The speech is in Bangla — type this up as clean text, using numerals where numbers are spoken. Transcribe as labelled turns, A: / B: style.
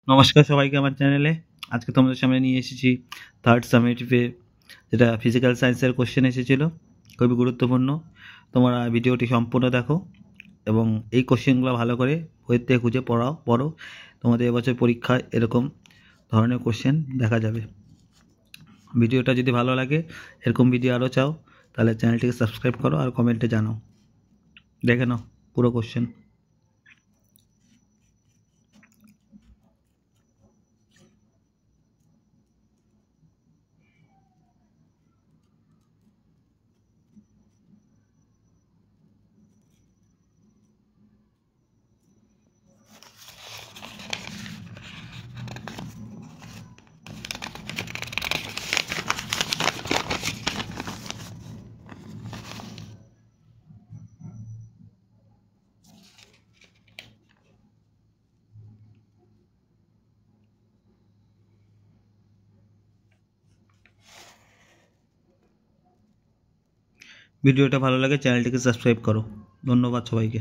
A: নমস্কার সবাইকে আমার চ্যানেলে। আজকে তোমাদের সামনে নিয়ে এসেছি থার্ড সামেটিভে, যেটা ফিজিক্যাল সায়েন্সের কোশ্চেন এসেছিলো, খুবই গুরুত্বপূর্ণ। তোমরা ভিডিওটি সম্পূর্ণ দেখো এবং এই কোশ্চেনগুলো ভালো করে বইয়ের থেকে খুঁজে পড়ো। তোমাদের এবছর পরীক্ষায় এরকম ধরনের কোশ্চেন দেখা যাবে। ভিডিওটা যদি ভালো লাগে, এরকম ভিডিও আরও চাও, তাহলে চ্যানেলটিকে সাবস্ক্রাইব করো আর কমেন্টে জানাও। দেখে নাও পুরো কোশ্চেন। ভিডিওটা ভালো লাগে চ্যানেলটিকে সাবস্ক্রাইব করো। ধন্যবাদ সবাইকে।